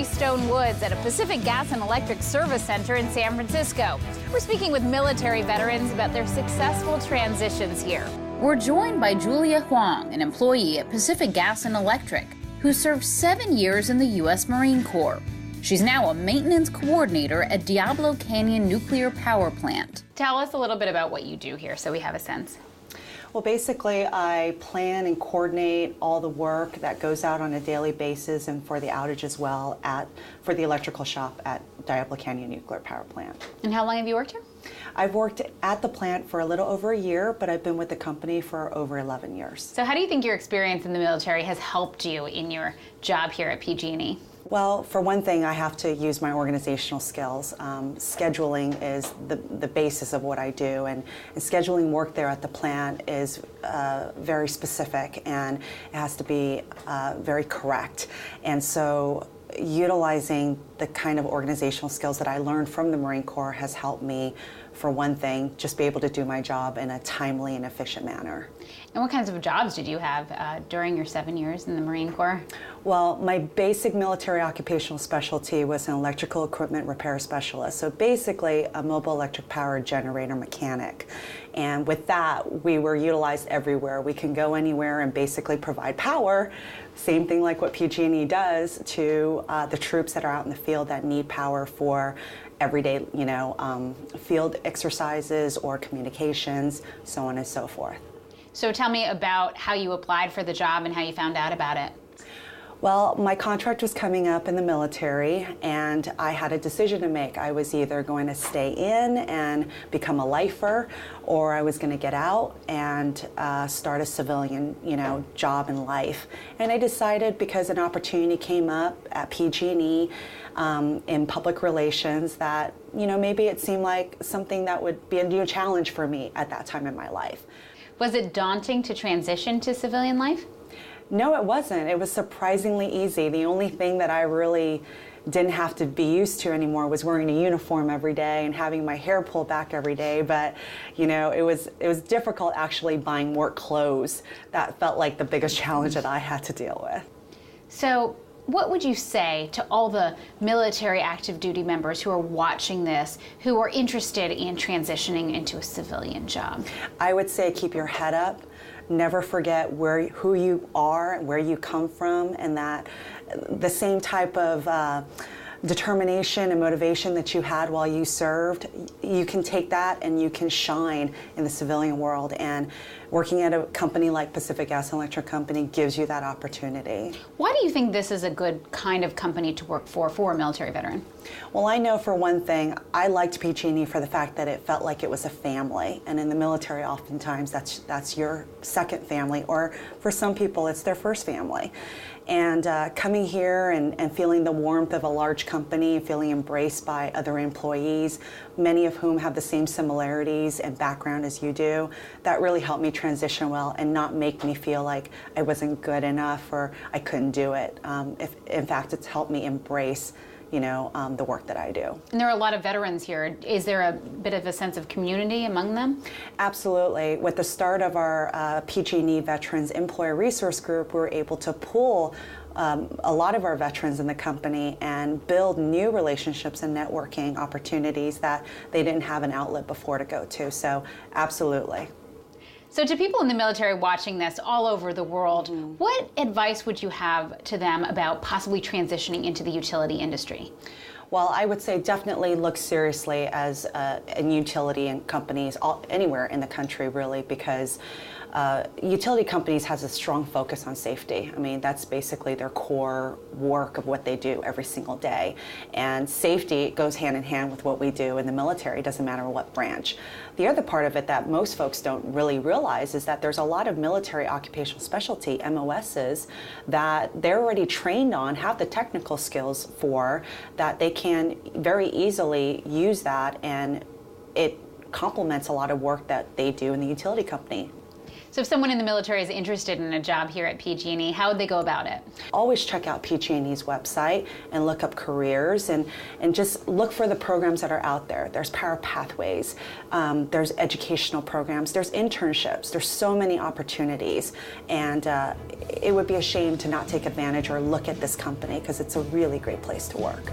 Stone Woods at a Pacific Gas and Electric Service Center in San Francisco. We're speaking with military veterans about their successful transitions here. We're joined by Julia Huang, an employee at Pacific Gas and Electric, who served 7 years in the U.S. Marine Corps. She's now a maintenance coordinator at Diablo Canyon Nuclear Power Plant. Tell us a little bit about what you do here so we have a sense. Well, basically, I plan and coordinate all the work that goes out on a daily basis and for the outage as well for the electrical shop at Diablo Canyon Nuclear Power Plant. And how long have you worked here? I've worked at the plant for a little over a year, but I've been with the company for over 11 years. So how do you think your experience in the military has helped you in your job here at PG&E? Well, for one thing, I have to use my organizational skills. Scheduling is the basis of what I do, and scheduling work there at the plant is very specific, and it has to be very correct. And so utilizing the kind of organizational skills that I learned from the Marine Corps has helped me, for one thing, just be able to do my job in a timely and efficient manner. And what kinds of jobs did you have during your 7 years in the Marine Corps? Well, my basic military occupational specialty was an electrical equipment repair specialist. So basically a mobile electric power generator mechanic. And with that, we were utilized everywhere. We can go anywhere and basically provide power, same thing like what PG&E does, to the troops that are out in the field that need power for everyday, field exercises or communications, so on and so forth. So tell me about how you applied for the job and how you found out about it. Well, my contract was coming up in the military, and I had a decision to make. I was either going to stay in and become a lifer, or I was going to get out and start a civilian, job in life. And I decided, because an opportunity came up at PG&E in public relations, that maybe it seemed like something that would be a new challenge for me at that time in my life. Was it daunting to transition to civilian life? No, it wasn't. It was surprisingly easy. The only thing that I really didn't have to be used to anymore was wearing a uniform every day and having my hair pulled back every day. But, it was difficult actually buying work clothes. That felt like the biggest challenge that I had to deal with. So what would you say to all the military active duty members who are watching this, who are interested in transitioning into a civilian job? I would say keep your head up. Never forget who you are and where you come from, and that the same type of determination and motivation that you had while you served, you can take that and you can shine in the civilian world. And working at a company like Pacific Gas and Electric Company gives you that opportunity. Why do you think this is a good kind of company to work for a military veteran? Well, I know for one thing, I liked PG&E for the fact that it felt like it was a family. And in the military, oftentimes, that's your second family, or for some people, it's their first family. And coming here and feeling the warmth of a large company, feeling embraced by other employees, many of whom have the same similarities and background as you do, that really helped me transition well and not make me feel like I wasn't good enough or I couldn't do it. In fact, it's helped me embrace the work that I do. And there are a lot of veterans here. Is there a bit of a sense of community among them? Absolutely. With the start of our PG&E Veterans Employer Resource Group, we were able to pull a lot of our veterans in the company and build new relationships and networking opportunities that they didn't have an outlet before to go to. So absolutely. So to people in the military watching this all over the world, what advice would you have to them about possibly transitioning into the utility industry? Well, I would say definitely look seriously as in utility and companies anywhere in the country, really, because utility companies has a strong focus on safety. I mean, that's basically their core work of what they do every single day. And safety goes hand in hand with what we do in the military, doesn't matter what branch. The other part of it that most folks don't really realize is that there's a lot of military occupational specialty, MOSs, that they're already trained on, have the technical skills for, that they can very easily use that, and it complements a lot of work that they do in the utility company. So if someone in the military is interested in a job here at PG&E, how would they go about it? Always check out PG&E's website and look up careers and just look for the programs that are out there. There's Power Pathways, there's educational programs, there's internships, there's so many opportunities, and it would be a shame to not take advantage or look at this company because it's a really great place to work.